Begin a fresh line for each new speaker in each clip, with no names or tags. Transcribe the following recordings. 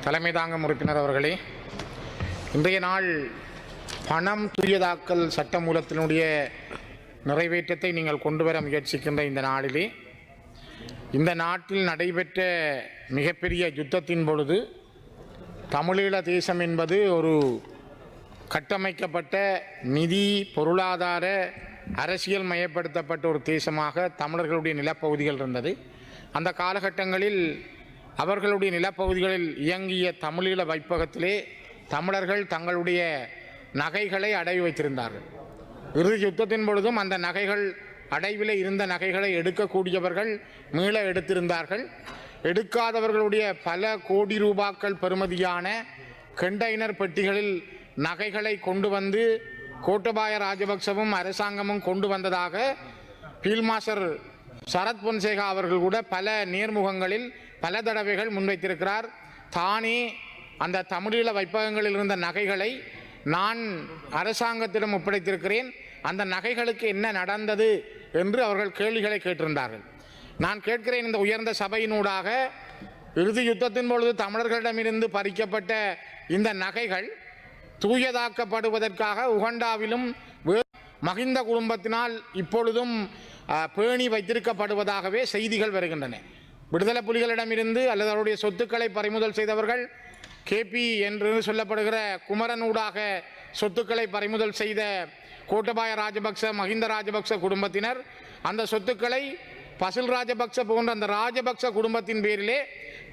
தலைமை தாங்கும் உறுப்பினர் அவர்களே, இன்றைய நாள் பணம் துரியதாக்கல் சட்டமூலத்தினுடைய நிறைவேற்றத்தை நீங்கள் கொண்டு வர முயற்சிக்கின்ற இந்த நாளிலே, இந்த நாட்டில் நடைபெற்ற மிகப்பெரிய யுத்தத்தின் பொழுது தமிழீழ தேசம் என்பது ஒரு கட்டமைக்கப்பட்ட நிதி பொருளாதார அரசியல் மயப்படுத்தப்பட்ட ஒரு தேசமாக தமிழர்களுடைய நிலப்பகுதிகள் இருந்தது. அந்த காலகட்டங்களில் அவர்களுடைய நிலப்பகுதிகளில் இயங்கிய தமிழீழ வைப்பகத்திலே தமிழர்கள் தங்களுடைய நகைகளை அடகு வைத்திருந்தார்கள். இறுதி யுத்தத்தின் பொழுதும் அந்த நகைகள் அடைவில் இருந்த நகைகளை எடுக்கக்கூடியவர்கள் மீள எடுத்திருந்தார்கள். எடுக்காதவர்களுடைய பல கோடி ரூபாக்கள் பெறுமதியான கண்டெய்னர் பெட்டிகளில் நகைகளை கொண்டு வந்து கோட்டபாய ராஜபக்சவும் அரசாங்கமும் கொண்டு வந்ததாக ஃபீல்ட் மாஸ்டர் சரத் பொன்சேகா அவர்கள் கூட பல நேர்முகங்களில் பல தடவைகள் முன்வைத்திருக்கிறார். தானே அந்த தமிழீழ வைப்பகங்களில் இருந்த நகைகளை நான் அரசாங்கத்திடம் ஒப்படைத்திருக்கிறேன், அந்த நகைகளுக்கு என்ன நடந்தது என்று அவர்கள் கேள்விகளை கேட்டிருந்தார்கள். நான் கேட்கிறேன், இந்த உயர்ந்த சபையினூடாக இறுதி யுத்தத்தின் பொழுது தமிழர்களிடமிருந்து பறிக்கப்பட்ட இந்த நகைகள் தூயதாக்கப்படுவதற்காக உகண்டாவிலும் மஹிந்த குடும்பத்தினால் இப்பொழுதும் பேணி வைத்திருக்கப்படுவதாகவே செய்திகள் வருகின்றன. விடுதலை புலிகளிடமிருந்து அல்லது அவருடைய சொத்துக்களை பறிமுதல் செய்தவர்கள் கேபி என்று சொல்லப்படுகிற குமரனூடாக சொத்துக்களை பறிமுதல் செய்த கோட்டபாய ராஜபக்ச மஹிந்த ராஜபக்ச குடும்பத்தினர் அந்த சொத்துக்களை பசில் ராஜபக்ச போன்ற அந்த ராஜபக்ச குடும்பத்தின் பேரிலே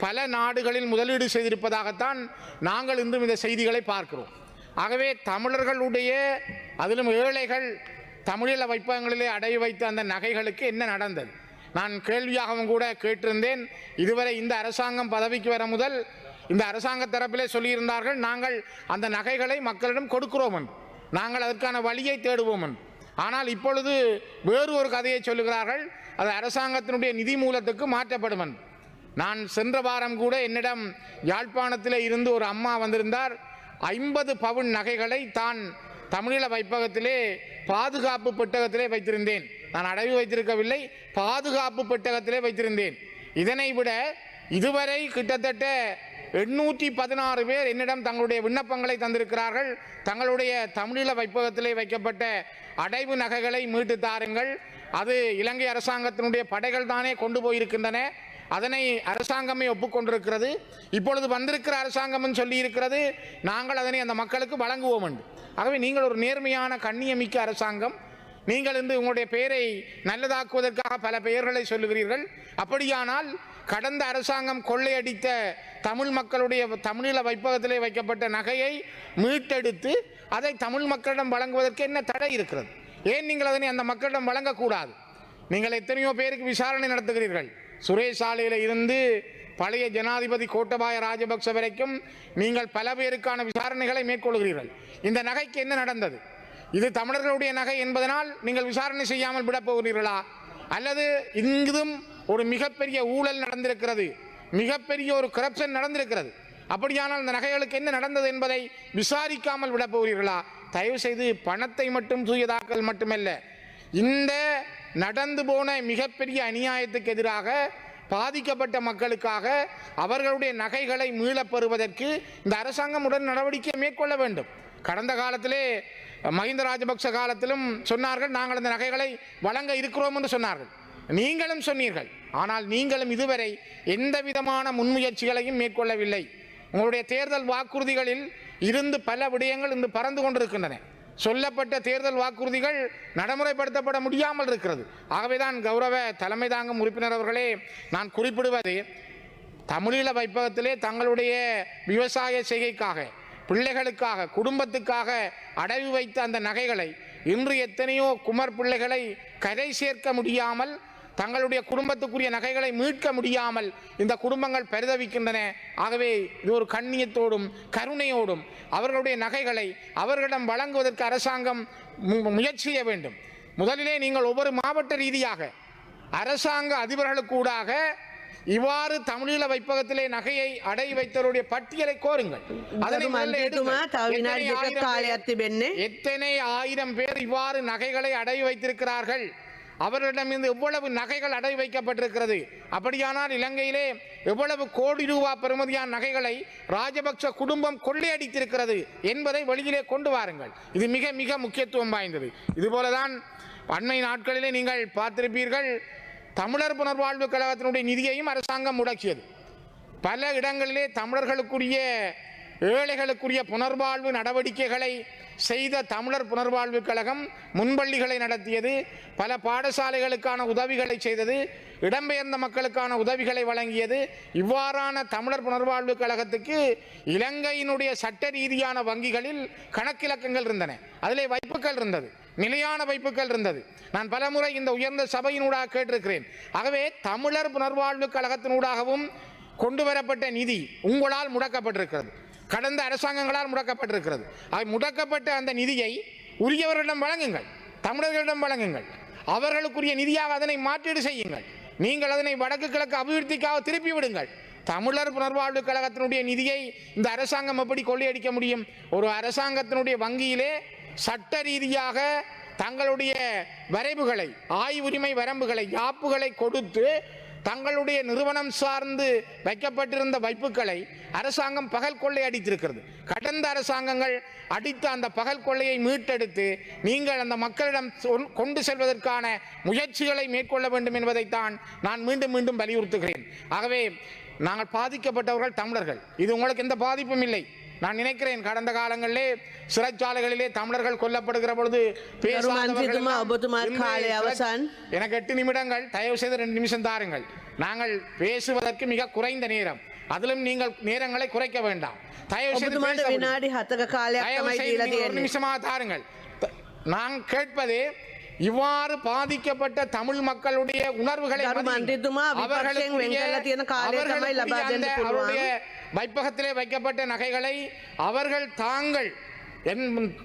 பல நாடுகளில் முதலீடு செய்திருப்பதாகத்தான் நாங்கள் இன்றும் இந்த செய்திகளை பார்க்கிறோம். ஆகவே தமிழர்களுடைய அதிலும் ஏழைகள் தமிழீழ வைப்பகங்களிலே அடைய வைத்த அந்த நகைகளுக்கு என்ன நடந்தது? நான் கேள்வியாகவும் கூட கேட்டிருந்தேன். இதுவரை இந்த அரசாங்கம் பதவிக்கு வர முதல் இந்த அரசாங்க தரப்பிலே சொல்லியிருந்தார்கள், நாங்கள் அந்த நகைகளை மக்களிடம் கொடுக்கிறோம் என்று, நாங்கள் அதற்கான வழியை தேடுவோம் என்று. ஆனால் இப்பொழுது வேறு ஒரு கதையை சொல்லுகிறார்கள், அது அரசாங்கத்தினுடைய நிதி மூலத்துக்கு மாற்றப்படும் என்று. நான் சென்ற வாரம் கூட என்னிடம் யாழ்ப்பாணத்தில் இருந்து ஒரு அம்மா வந்திருந்தார். 50 பவுன் நகைகளை தான் தமிழீழ வைப்பகத்திலே பாதுகாப்பு பெட்டகத்திலே வைத்திருந்தேன். நான் அடைவு வைத்திருக்கவில்லை, பாதுகாப்பு பெட்டகத்திலே வைத்திருந்தேன். இதனை விட இதுவரை கிட்டத்தட்ட 816 பேர் என்னிடம் தங்களுடைய விண்ணப்பங்களை தந்திருக்கிறார்கள். தங்களுடைய தமிழீழ வைப்பகத்திலே வைக்கப்பட்ட அடைவு நகைகளை மீட்டு தாருங்கள், அது இலங்கை அரசாங்கத்தினுடைய படைகள் தானே கொண்டு போயிருக்கின்றன, அதனை அரசாங்கமே ஒப்புக்கொண்டிருக்கிறது, இப்பொழுது வந்திருக்கிற அரசாங்கம் சொல்லி இருக்கிறது, நாங்கள் அதனை அந்த மக்களுக்கு வழங்குவோம் என்று. ஆகவே நீங்கள் ஒரு நேர்மையான கண்ணியமிக்க அரசாங்கம், நீங்கள் இன்று உங்களுடைய பெயரை நல்லதாக்குவதற்காக பல பெயர்களை சொல்லுகிறீர்கள். அப்படியானால் கடந்த அரசாங்கம் கொள்ளையடித்த தமிழ் மக்களுடைய தமிழீழ வைப்பகத்திலே வைக்கப்பட்ட நகையை மீட்டெடுத்து அதை தமிழ் மக்களிடம் வழங்குவதற்கு என்ன தடை இருக்கிறது? ஏன் நீங்கள் அதனை அந்த மக்களிடம் வழங்கக்கூடாது? நீங்கள் எத்தனையோ பேருக்கு விசாரணை நடத்துகிறீர்கள். சுரேஷ் ஆலையில் இருந்து பழைய ஜனாதிபதி கோட்டபாய ராஜபக்ச வரைக்கும் நீங்கள் பல பேருக்கான விசாரணைகளை மேற்கொள்கிறீர்கள். இந்த நகைக்கு என்ன நடந்தது? இது தமிழர்களுடைய நகை என்பதனால் நீங்கள் விசாரணை செய்யாமல் விடப் போகிறீர்களா? அல்லது இங்கும் ஒரு மிகப்பெரிய ஊழல் நடந்திருக்கிறது, மிகப்பெரிய ஒரு கரப்ஷன் நடந்திருக்கிறது, அப்படியானால் இந்த நகைகளுக்கு என்ன நடந்தது என்பதை விசாரிக்காமல் விடப் போகிறீர்களா? தயவு செய்து பணத்தை மட்டும் தூயதாக்கல் மட்டுமல்ல, இந்த நடந்து போன மிகப்பெரிய அநியாயத்துக்கு எதிராக பாதிக்கப்பட்ட மக்களுக்காக அவர்களுடைய நகைகளை மீளப் பெறுவதற்கு இந்த அரசாங்கம் உடன் நடவடிக்கை மேற்கொள்ள வேண்டும். கடந்த காலத்திலே மஹிந்த ராஜபக்ச காலத்திலும் சொன்னார்கள், நாங்கள் அந்த நகைகளை வழங்க இருக்கிறோம் என்று சொன்னார்கள், நீங்களும் சொன்னீர்கள். ஆனால் நீங்களும் இதுவரை எந்த விதமான முன்முயற்சிகளையும் மேற்கொள்ளவில்லை. உங்களுடைய தேர்தல் வாக்குறுதிகளில் இருந்து பல விடயங்கள் இன்று பறந்து கொண்டிருக்கின்றன. சொல்லப்பட்ட தேர்தல் வாக்குறுதிகள் நடைமுறைப்படுத்தப்பட முடியாமல் இருக்கிறது. ஆகவேதான் கௌரவ தலைமை தாங்கும் உறுப்பினர் அவர்களே, நான் குறிப்பிடுவது, தமிழீழ வைப்பகத்திலே தங்களுடைய விவசாய செய்கைக்காக, பிள்ளைகளுக்காக, குடும்பத்துக்காக அடைவு வைத்த அந்த நகைகளை இன்று எத்தனையோ குமர் பிள்ளைகளை கரை சேர்க்க முடியாமல், தங்களுடைய குடும்பத்துக்குரிய நகைகளை மீட்க முடியாமல் இந்த குடும்பங்கள் பரிதவிக்கின்றன. ஆகவே இது ஒரு கண்ணியத்தோடும் கருணையோடும் அவர்களுடைய நகைகளை அவர்களிடம் வழங்குவதற்கு அரசாங்கம் முயற்சி செய்ய வேண்டும். முதலிலே நீங்கள் ஒவ்வொரு மாவட்ட ரீதியாக அரசாங்க அதிபர்களுக்கூடாக இவ்வாறு தமிழீழ வைப்பகத்திலே நகையை அடை வைத்தவருடைய பட்டியலை கோருங்கள். எத்தனை ஆயிரம் பேர் இவ்வாறு நகைகளை அடை வைத்திருக்கிறார்கள், அவர்களிடமிருந்து எவ்வளவு நகைகள் அடை வைக்கப்பட்டிருக்கிறது. அப்படியானால் இலங்கையிலே எவ்வளவு கோடி ரூபாய் பெறுமதியான நகைகளை ராஜபக்ஷ குடும்பம் கொள்ளையடித்திருக்கிறது என்பதை வெளியிலே கொண்டு வாருங்கள். இது மிக மிக முக்கியத்துவம் வாய்ந்தது. இதுபோலதான் அண்மை நாட்களிலே நீங்கள் பார்த்திருப்பீர்கள், தமிழர் புனர்வாழ்வு கழகத்தினுடைய நிதியையும் அரசாங்கம் முடக்கியது. பல இடங்களிலே தமிழர்களுக்குரிய ஏழைகளுக்குரிய புனர்வாழ்வு நடவடிக்கைகளை செய்த தமிழர் புனர்வாழ்வு கழகம் முன்பள்ளிகளை நடத்தியது, பல பாடசாலைகளுக்கான உதவிகளை செய்தது, இடம்பெயர்ந்த மக்களுக்கான உதவிகளை வழங்கியது. இவ்வாறான தமிழர் புனர்வாழ்வு கழகத்துக்கு இலங்கையினுடைய சட்ட ரீதியான வங்கிகளில் கணக்கிலக்கங்கள் இருந்தன, அதிலே வைப்புகள் இருந்தது, நிலையான வைப்புகள் இருந்தது. நான் பலமுறை இந்த உயர்ந்த சபையினூடாக கேட்டிருக்கிறேன். ஆகவே தமிழர் புனர்வாழ்வு கழகத்தினூடாகவும் கொண்டு வரப்பட்ட நிதி உங்களால் முடக்கப்பட்டிருக்கிறது, கடந்த அரசாங்கங்களால் முடக்கப்பட்டிருக்கிறது. முடக்கப்பட்ட அந்த நிதியை உரியவர்களிடம் வழங்குங்கள், தமிழர்களிடம் வழங்குங்கள், அவர்களுக்குரிய நிதியாக அதனை மாற்றீடு செய்யுங்கள். நீங்கள் அதனை வடக்கு கிழக்கு அபிவிருத்திக்காக திருப்பி விடுங்கள். தமிழர் புனர்வாழ்வு கழகத்தினுடைய நிதியை இந்த அரசாங்கம் எப்படி கொள்ளையடிக்க முடியும்? ஒரு அரசாங்கத்தினுடைய வங்கியிலே சட்ட ரீதியாக தங்களுடைய வரைவுகளை, ஆய்வுரிமை வரம்புகளை, யாப்புகளை கொடுத்து தங்களுடைய நிறுவனம் சார்ந்து வைக்கப்பட்டிருந்த வைப்புகளை அரசாங்கம் பகல் கொள்ளை அடித்திருக்கிறது. கடந்த அரசாங்கங்கள் அடித்த அந்த பகல் கொள்ளையை மீட்டெடுத்து நீங்கள் அந்த மக்களிடம் கொண்டு செல்வதற்கான முயற்சிகளை மேற்கொள்ள வேண்டும் என்பதைத்தான் நான் மீண்டும் மீண்டும் வலியுறுத்துகிறேன். ஆகவே நாங்கள் பாதிக்கப்பட்டவர்கள் தமிழர்கள். இது உங்களுக்கு எந்த பாதிப்பும் இல்லை. நான் நினைக்கிறேன் கடந்த காலங்களிலே சிறைச்சாலைகளிலே தமிழர்கள் கொல்லப்படுகிற பொழுது எனக்கு 8 நிமிடங்கள், தயவு செய்து 2 நிமிஷம் தாருங்கள். நாங்கள் பேசுவதற்கு மிக குறைந்த நேரம், அதிலும் நீங்கள் நேரங்களை குறைக்க வேண்டாம். தயவு செய்து 1 நிமிஷமாக தாருங்கள். நான் கேட்பது, இவ்வாறு பாதிக்கப்பட்ட தமிழ் மக்களுடைய உணர்வுகளை வைப்பகத்திலே வைக்கப்பட்ட நகைகளை அவர்கள் தாங்கள்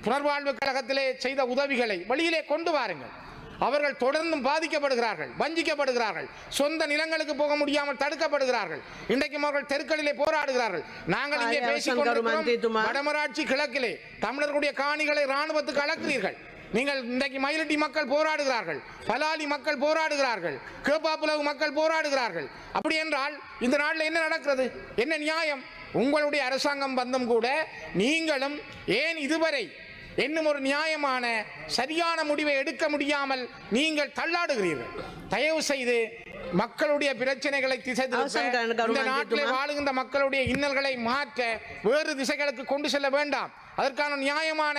புனர்வாழ்வு கழகத்திலே செய்த உதவிகளை வெளியிலே கொண்டு வாருங்கள். அவர்கள் தொடர்ந்தும் பாதிக்கப்படுகிறார்கள், வஞ்சிக்கப்படுகிறார்கள், சொந்த நிலங்களுக்கு போக முடியாமல் தடுக்கப்படுகிறார்கள். இன்றைக்கும் அவர்கள் தெருக்களிலே போராடுகிறார்கள். நாங்கள் இங்கே பேசிக் கொண்டிருக்கிறோம், வடமராட்சி கிழக்கிலே தமிழர்களுடைய காணிகளை இராணுவத்துக்கு அளக்கிறீர்கள். நீங்கள் இன்றைக்கு மயிலட்டி மக்கள் போராடுகிறார்கள், பலாலி மக்கள் போராடுகிறார்கள், கேப்பாப்புலவு மக்கள் போராடுகிறார்கள். அப்படி என்றால் இந்த நாட்டில் என்ன நடக்கிறது? என்ன நியாயம்? உங்களுடைய அரசாங்கம் வந்தும் கூட நீங்களும் ஏன் இதுவரை இன்னும் ஒரு நியாயமான சரியான முடிவை எடுக்க முடியாமல் நீங்கள் தள்ளாடுகிறீர்கள்? தயவு செய்து மக்களுடைய பிரச்சனைகளை திசை திருப்ப, இந்த நாட்டிலே வாழுகின்ற மக்களுடைய இன்னல்களை மாற்ற வேறு திசைகளுக்கு கொண்டு செல்ல வேண்டாம். அதற்கான நியாயமான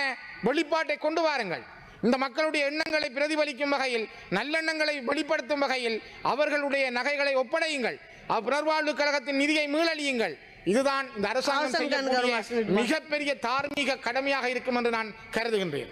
வெளிப்பாட்டை கொண்டு வாருங்கள். இந்த மக்களுடைய எண்ணங்களை பிரதிபலிக்கும் வகையில், நல்லெண்ணங்களை வெளிப்படுத்தும் வகையில் அவர்களுடைய நகைகளை ஒப்படையுங்கள். புனர்வாழ்வு கழகத்தின் நிதியை மீளழியுங்கள். இதுதான் இந்த அரசாங்கம் செய்யக்கூடிய மிகப்பெரிய தார்மீக கடமையாக இருக்கும் என்று நான் கருதுகின்றேன்.